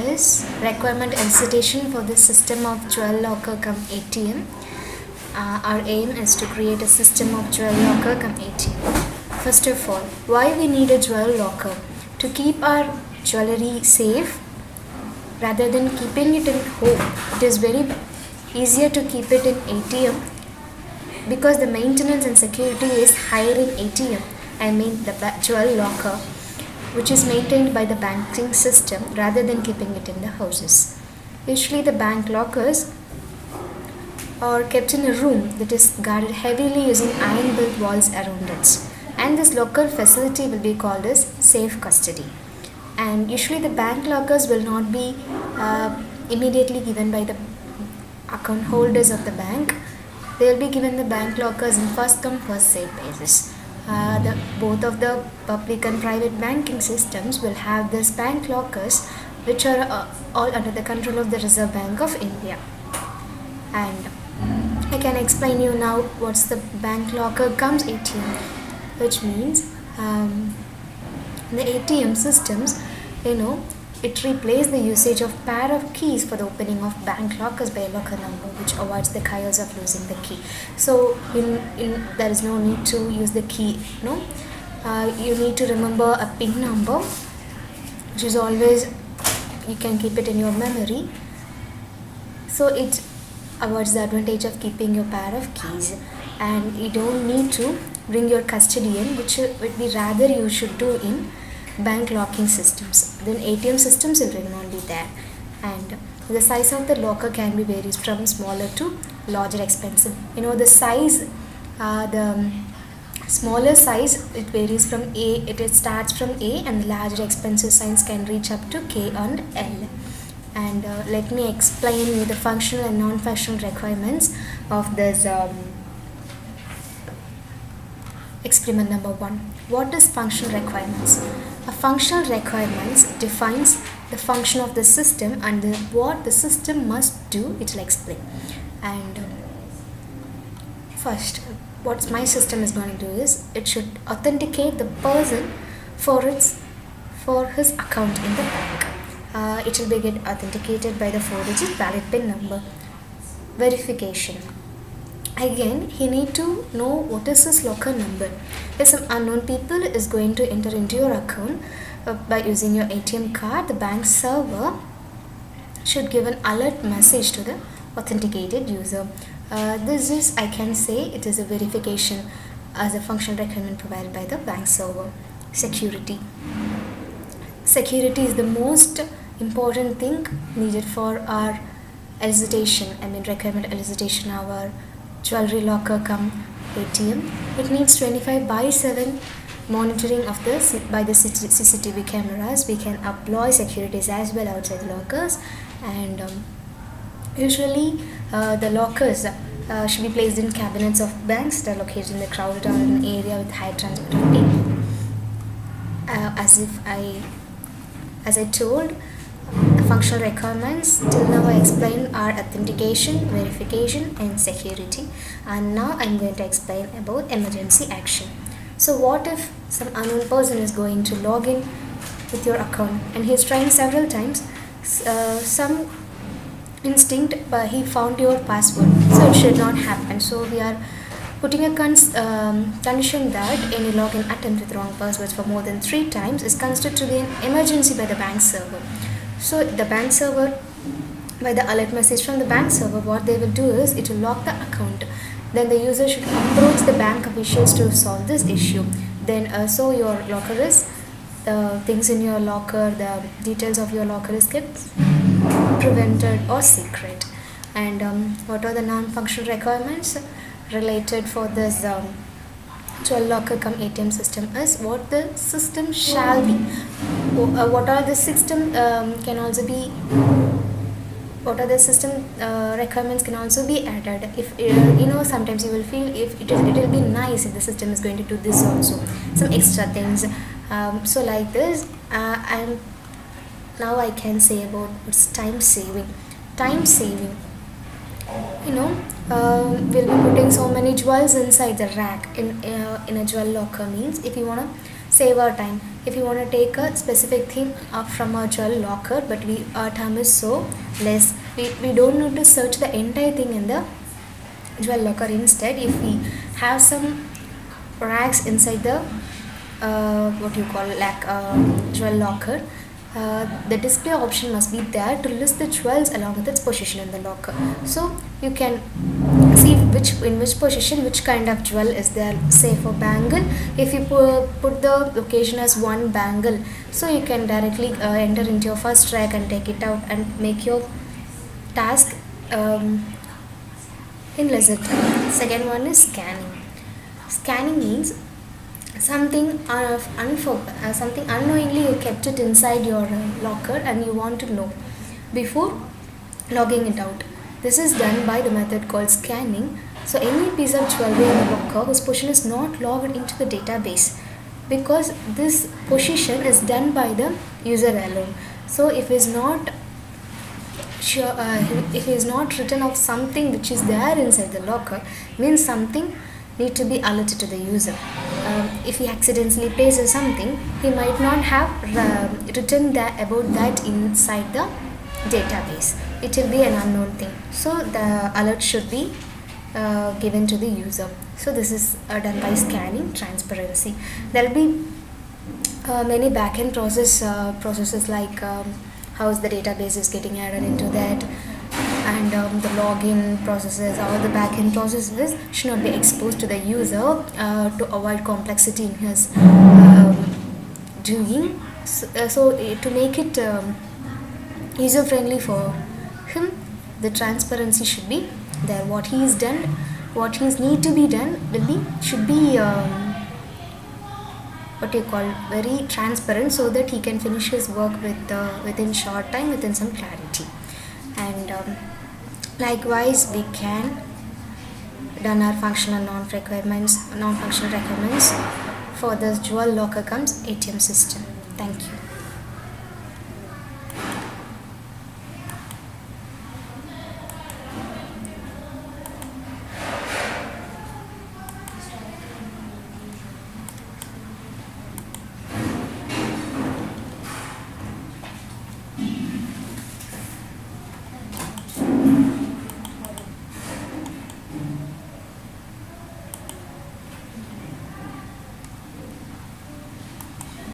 is requirement elicitation for the system of jewel locker cum ATM. Our aim is to create a system of jewel locker cum ATM. First of all, why we need a jewel locker? To keep our jewelry safe rather than keeping it in home. It is very easier to keep it in ATM because the maintenance and security is higher in ATM. I mean the jewel locker, which is maintained by the banking system rather than keeping it in the houses. Usually the bank lockers are kept in a room that is guarded heavily using iron built walls around it, and this locker facility will be called as safe custody. And usually the bank lockers will not be immediately given by the account holders of the bank. They will be given the bank lockers in first come first served basis. Both of the public and private banking systems will have these bank lockers, which are all under the control of the Reserve Bank of India. And I can explain you now what's the bank locker comes ATM, which means the ATM systems, it replaced the usage of pair of keys for the opening of bank lockers by a locker number, which avoids the chaos of losing the key. So there is no need to use the key. You need to remember a PIN number, which is always, you can keep it in your memory. So it avoids the advantage of keeping your pair of keys, and you don't need to bring your custodian, which would be rather you should do in bank locking systems. Then ATM systems will not be there, and the size of the locker can be varies from smaller to larger expensive. The size, the smaller size, it varies from A. It starts from A, and the larger expensive size can reach up to K and L. And let me explain you the functional and non-functional requirements of this experiment number 1. What is functional requirements? A functional requirements defines the function of the system and what the system must do. It will explain. And first, what my system is going to do is it should authenticate the person for his account in the bank. It will be get authenticated by the 4-digit valid PIN number. Verification. Again, he need to know what is his locker number. If some unknown people is going to enter into your account by using your ATM card, the bank server should give an alert message to the authenticated user. This is, I can say, it is a verification as a functional requirement provided by the bank server. Security. Security is the most important thing needed for our requirement elicitation, our jewelry locker cum ATM. It needs 25/7 monitoring of by the CCTV cameras. We can employ securities as well outside the lockers, and usually the lockers should be placed in cabinets of banks that are located in the crowded or an area with high transit of people. As I told, the functional requirements till now I explained are authentication, verification and security, and now I'm going to explain about emergency action. So what if some unknown person is going to log in with your account and he's trying several times, some instinct he found your password, so it should not happen. So we are putting a condition that any login attempt with wrong passwords for more than 3 times is considered to be an emergency by the bank server. So the bank server, by the alert message from the bank server, what they will do is it will lock the account. Then the user should approach the bank officials to solve this issue. Then so your locker is, the things in your locker, the details of your locker is kept prevented or secret. And what are the non-functional requirements related for this jewel locker cum ATM system is what the system shall be. What are the system can also be, what are the system requirements can also be added. If sometimes you will feel if it will be nice if the system is going to do this also, some extra things. So like this, and now I can say about what's time saving. Time saving. We'll be putting so many jewels inside the rack in a jewel locker means if you want to save our time, if you want to take a specific thing from a jewel locker, but our time is so less, we don't need to search the entire thing in the jewel locker. Instead, if we have some racks inside the what you call like jewel locker, the display option must be there to list the jewels along with its position in the locker. So you can see in which position which kind of jewel is there. Say for bangle, if you put the location as one bangle, so you can directly enter into your first rack and take it out and make your task in lesser time. Second one is scanning. Scanning means something something unknowingly you kept it inside your locker and you want to know before logging it out. This is done by the method called scanning. So any piece of jewelry in the locker whose position is not logged into the database, because this position is done by the user alone. So if it's not sure, if it's not written of something which is there inside the locker, means something need to be alerted to the user. If he accidentally places something, he might not have written that about that inside the database. It will be an unknown thing. So the alert should be given to the user. So this is done by scanning. Transparency. There will be many backend processes like how the database is getting added into that, and the login processes or the backend processes should not be exposed to the user to avoid complexity in his doing. So to make it user friendly for him, the transparency should be there. What he is done, what he need to be done should be what you call very transparent, so that he can finish his work within short time, within some clarity. And likewise, we can done our functional non-functional requirements for this jewel locker comes ATM system. Thank you.